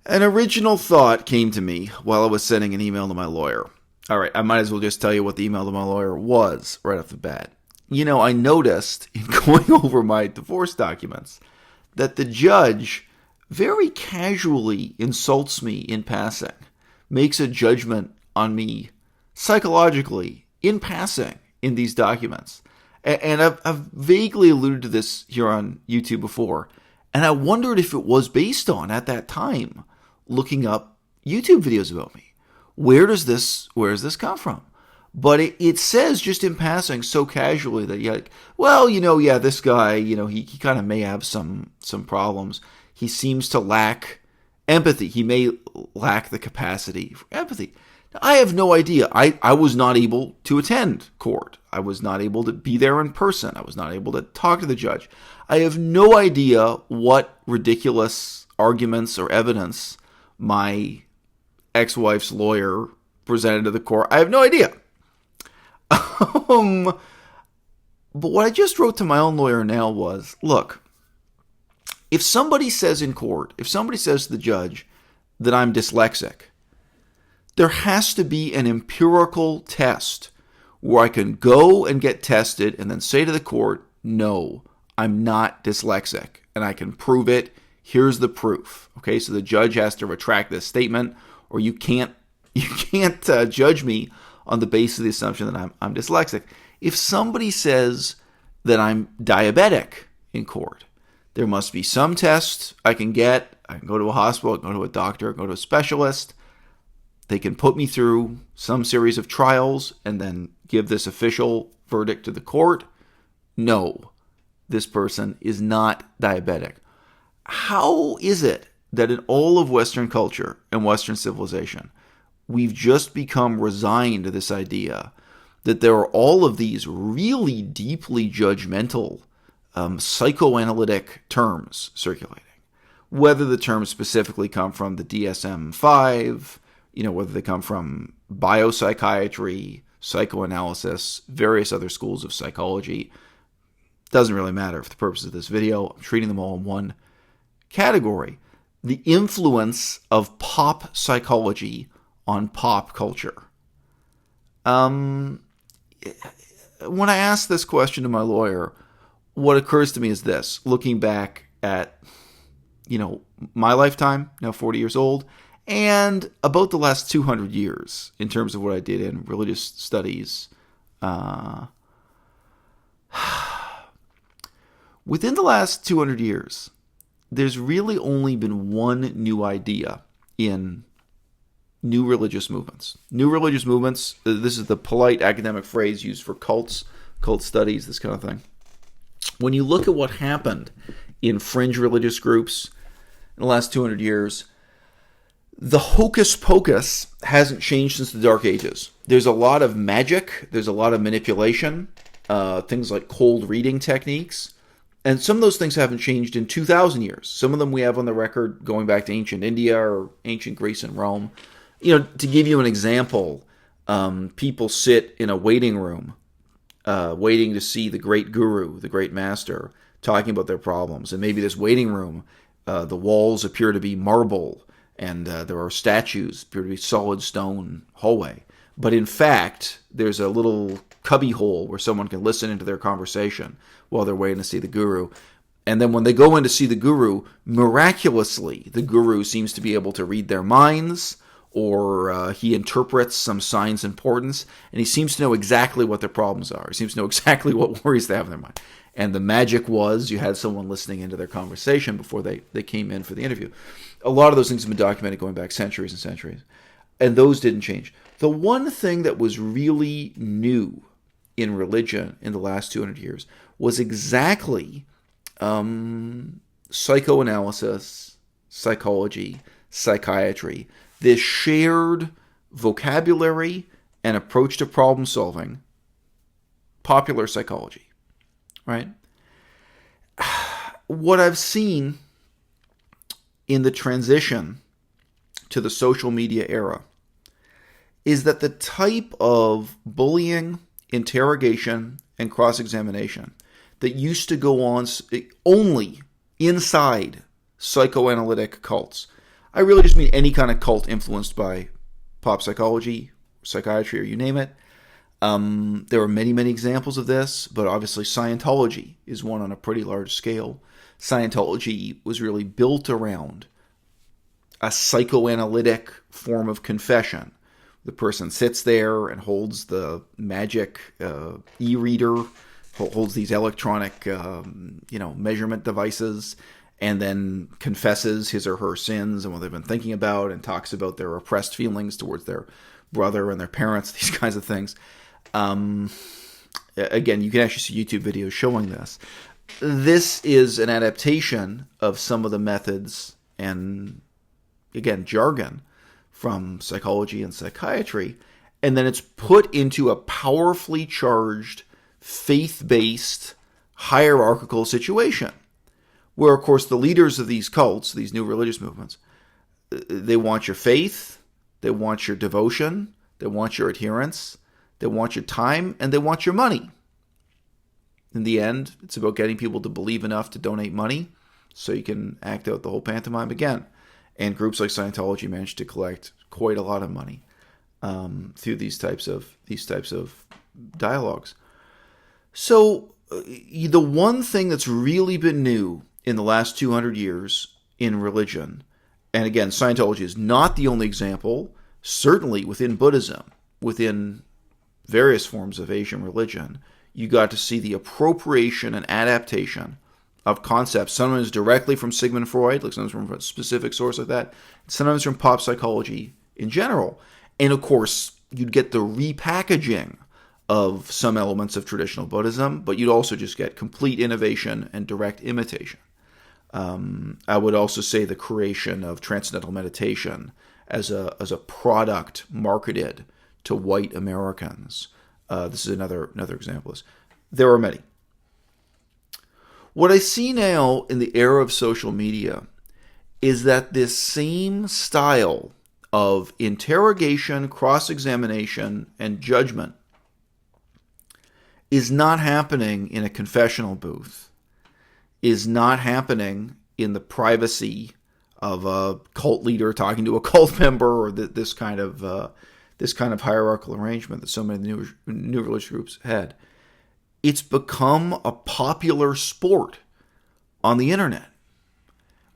An original thought came to me while I was sending an email to my lawyer. All right, I might as well just tell you what the email to my lawyer was right off the bat. I noticed in going over my divorce documents that the judge very casually insults me in passing, makes a judgment on me psychologically in passing in these documents. And I've vaguely alluded to this here on YouTube before, and I wondered if it was based on, at that time, looking up YouTube videos about me. Where does this come from? But it says just in passing so casually that you're like, well, this guy, he kind of may have some problems. He seems to lack empathy. He may lack the capacity for empathy. Now, I have no idea. I was not able to attend court. I was not able to be there in person. I was not able to talk to the judge. I have no idea what ridiculous arguments or evidence my ex-wife's lawyer presented to the court. I have no idea. But what I just wrote to my own lawyer now was, look, if somebody says in court, if somebody says to the judge that I'm dyslexic, there has to be an empirical test where I can go and get tested and then say to the court, no, I'm not dyslexic, and I can prove it. Here's the proof. Okay, so the judge has to retract this statement, or you can't judge me on the basis of the assumption that I'm dyslexic. If somebody says that I'm diabetic in court, there must be some test I can get. I can go to a hospital, I can go to a doctor, I can go to a specialist. They can put me through some series of trials and then give this official verdict to the court. No, this person is not diabetic. How is it that in all of Western culture and Western civilization, we've just become resigned to this idea that there are all of these really deeply judgmental psychoanalytic terms circulating? Whether the terms specifically come from the DSM-5, whether they come from biopsychiatry, psychoanalysis, various other schools of psychology, doesn't really matter for the purpose of this video. I'm treating them all in one category. The influence of pop psychology on pop culture. When I asked this question to my lawyer, what occurs to me is this, looking back at, my lifetime, now 40 years old, and about the last 200 years in terms of what I did in religious studies. Within the last 200 years, there's really only been one new idea in new religious movements. New religious movements, this is the polite academic phrase used for cults, cult studies, this kind of thing. When you look at what happened in fringe religious groups in the last 200 years, the hocus pocus hasn't changed since the Dark Ages. There's a lot of magic, there's a lot of manipulation, things like cold reading techniques, and some of those things haven't changed in 2,000 years. Some of them we have on the record going back to ancient India or ancient Greece and Rome. To give you an example, people sit in a waiting room, waiting to see the great guru, the great master, talking about their problems. And maybe this waiting room, the walls appear to be marble, and there are statues, appear to be solid stone hallway. But in fact, there's a little cubby hole where someone can listen into their conversation while they're waiting to see the guru. And then when they go in to see the guru, miraculously, the guru seems to be able to read their minds, or he interprets some signs and portents, and he seems to know exactly what their problems are. He seems to know exactly what worries they have in their mind. And the magic was you had someone listening into their conversation before they came in for the interview. A lot of those things have been documented going back centuries and centuries. And those didn't change. The one thing that was really new in religion in the last 200 years was exactly psychoanalysis, psychology, psychiatry. This shared vocabulary and approach to problem solving, popular psychology, right? What I've seen in the transition to the social media era is that the type of bullying, interrogation, and cross-examination that used to go on only inside psychoanalytic cults, I really just mean any kind of cult influenced by pop psychology, psychiatry, or you name it. There are many, many examples of this, but obviously Scientology is one on a pretty large scale. Scientology was really built around a psychoanalytic form of confession. The person sits there and holds the magic e-reader, holds these electronic measurement devices, and then confesses his or her sins and what they've been thinking about, and talks about their repressed feelings towards their brother and their parents, these kinds of things. Again, you can actually see YouTube videos showing this. This is an adaptation of some of the methods and, again, jargon from psychology and psychiatry, and then it's put into a powerfully charged, faith-based, hierarchical situation, where, of course, the leaders of these cults, these new religious movements, they want your faith, they want your devotion, they want your adherence, they want your time, and they want your money. In the end, it's about getting people to believe enough to donate money so you can act out the whole pantomime again. And groups like Scientology managed to collect quite a lot of money through these types of dialogues. So the one thing that's really been new in the last 200 years in religion, and again, Scientology is not the only example, certainly within Buddhism, within various forms of Asian religion, you got to see the appropriation and adaptation of concepts, sometimes directly from Sigmund Freud, like sometimes from a specific source like that, sometimes from pop psychology in general. And of course, you'd get the repackaging of some elements of traditional Buddhism, but you'd also just get complete innovation and direct imitation. I would also say the creation of transcendental meditation as a product marketed to white Americans. This is another example. There are many. What I see now in the era of social media is that this same style of interrogation, cross-examination, and judgment is not happening in a confessional booth, is not happening in the privacy of a cult leader talking to a cult member, or this kind of hierarchical arrangement that so many new religious groups had. It's become a popular sport on the internet,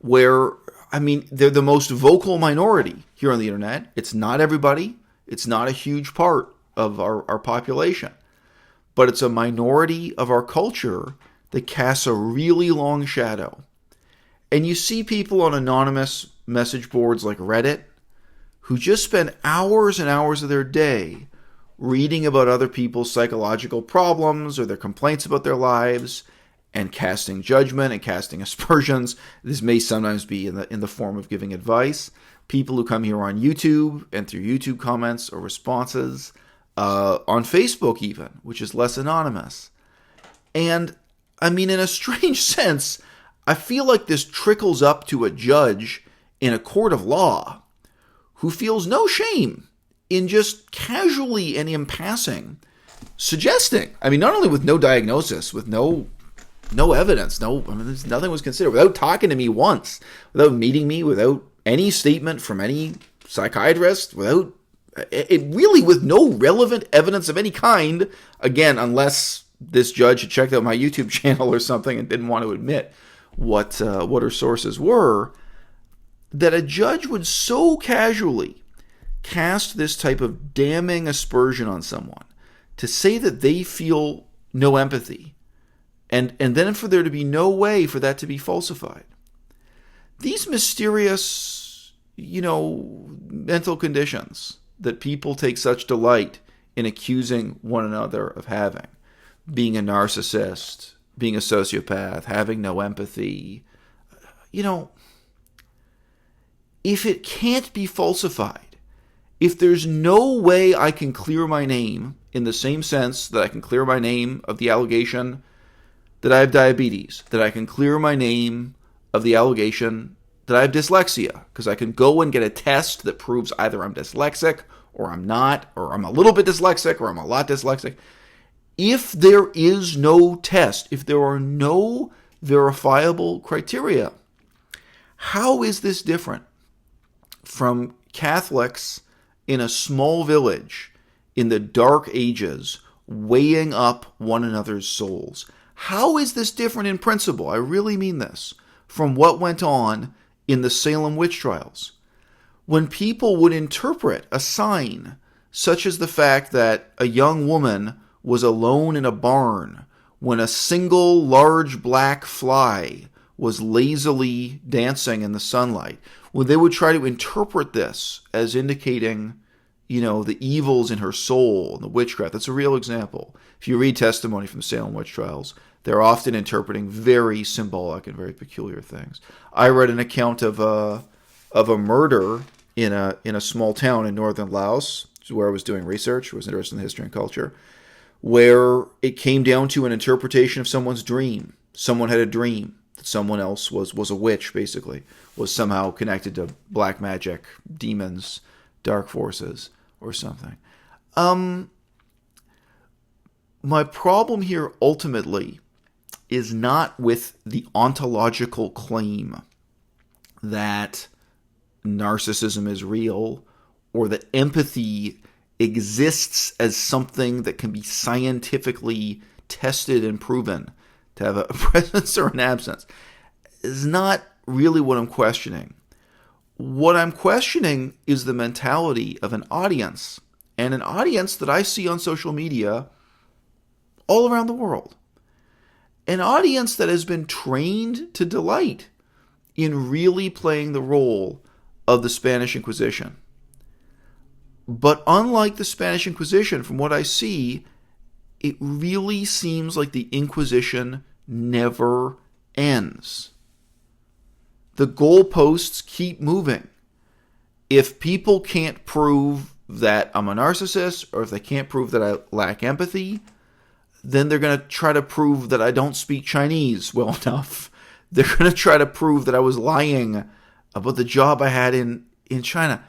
where, I mean, they're the most vocal minority here on the internet. It's not everybody. It's not a huge part of our population. But it's a minority of our culture that casts a really long shadow. And you see people on anonymous message boards like Reddit who just spend hours and hours of their day reading about other people's psychological problems or their complaints about their lives, and casting judgment and casting aspersions. This may sometimes be in the form of giving advice. People who come here on YouTube and through YouTube comments or responses, on Facebook even, which is less anonymous. And I mean, in a strange sense, I feel like this trickles up to a judge in a court of law who feels no shame in just casually and in passing suggesting, I mean, not only with no diagnosis, with no evidence, nothing was considered, without talking to me once, without meeting me, without any statement from any psychiatrist, with no relevant evidence of any kind, again, unless this judge had checked out my YouTube channel or something and didn't want to admit what her sources were, that a judge would so casually cast this type of damning aspersion on someone to say that they feel no empathy, and then for there to be no way for that to be falsified. These mysterious, mental conditions that people take such delight in accusing one another of having, being a narcissist, being a sociopath, having no empathy, if it can't be falsified, if there's no way I can clear my name in the same sense that I can clear my name of the allegation that I have diabetes, that I can clear my name of the allegation that I have dyslexia, because I can go and get a test that proves either I'm dyslexic or I'm not, or I'm a little bit dyslexic or I'm a lot dyslexic. If there is no test, if there are no verifiable criteria, how is this different from Catholics in a small village in the Dark Ages weighing up one another's souls. How is this different in principle? I really mean this. From what went on in the Salem witch trials. When people would interpret a sign, such as the fact that a young woman was alone in a barn when a single large black fly was lazily dancing in the sunlight, when they would try to interpret this as indicating, the evils in her soul and the witchcraft. That's a real example. If you read testimony from the Salem witch trials, they're often interpreting very symbolic and very peculiar things. I read an account of a murder in a small town in northern Laos, which is where I was doing research. I was interested in history and culture, where it came down to an interpretation of someone's dream. Someone had a dream that someone else was a witch, basically, was somehow connected to black magic, demons, dark forces, or something. My problem here ultimately is not with the ontological claim that narcissism is real or that empathy exists as something that can be scientifically tested and proven to have a presence or an absence. Is not really what I'm questioning. What I'm questioning is the mentality of an audience, and an audience that I see on social media all around the world. An audience that has been trained to delight in really playing the role of the Spanish Inquisition. But unlike the Spanish Inquisition, from what I see, it really seems like the Inquisition never ends. The goalposts keep moving. If people can't prove that I'm a narcissist, or if they can't prove that I lack empathy, then they're going to try to prove that I don't speak Chinese well enough. They're going to try to prove that I was lying about the job I had in China.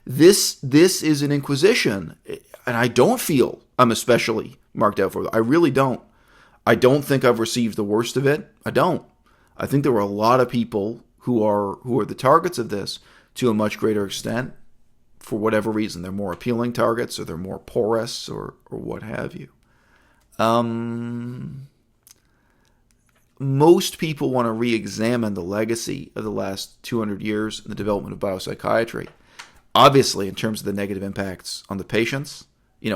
This is an inquisition, and I don't feel I'm especially marked out for it. I really don't. I don't think I've received the worst of it. I don't. I think there were a lot of people who are the targets of this to a much greater extent. For whatever reason, they're more appealing targets, or they're more porous, or what have you. Most people want to re-examine the legacy of the last 200 years in the development of biopsychiatry. Obviously, in terms of the negative impacts on the patients,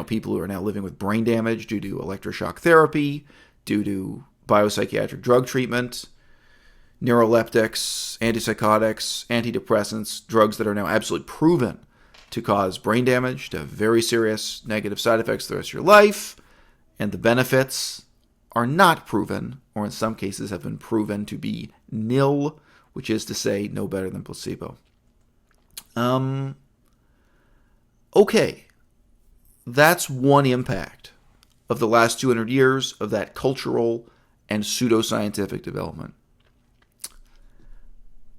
people who are now living with brain damage due to electroshock therapy, due to biopsychiatric drug treatment, neuroleptics, antipsychotics, antidepressants, drugs that are now absolutely proven to cause brain damage, to have very serious negative side effects the rest of your life, and the benefits are not proven, or in some cases have been proven to be nil, which is to say no better than placebo. Okay, that's one impact of the last 200 years of that cultural and pseudoscientific development.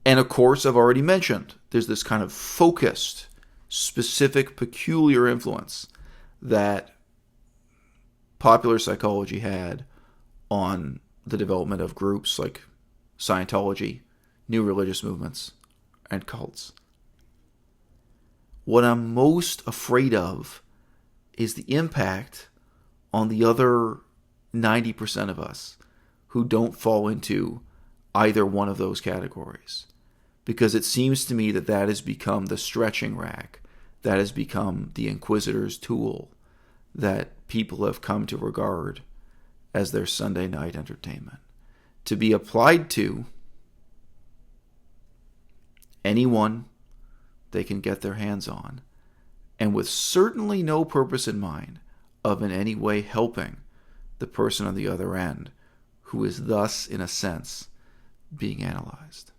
And of course, I've already mentioned, there's this kind of focused, specific, peculiar influence that popular psychology had on the development of groups like Scientology, new religious movements, and cults. What I'm most afraid of is the impact on the other 90% of us who don't fall into either one of those categories. Because it seems to me that has become the stretching rack, that has become the inquisitor's tool that people have come to regard as their Sunday night entertainment, to be applied to anyone they can get their hands on, and with certainly no purpose in mind of in any way helping the person on the other end, who is thus, in a sense, being analyzed.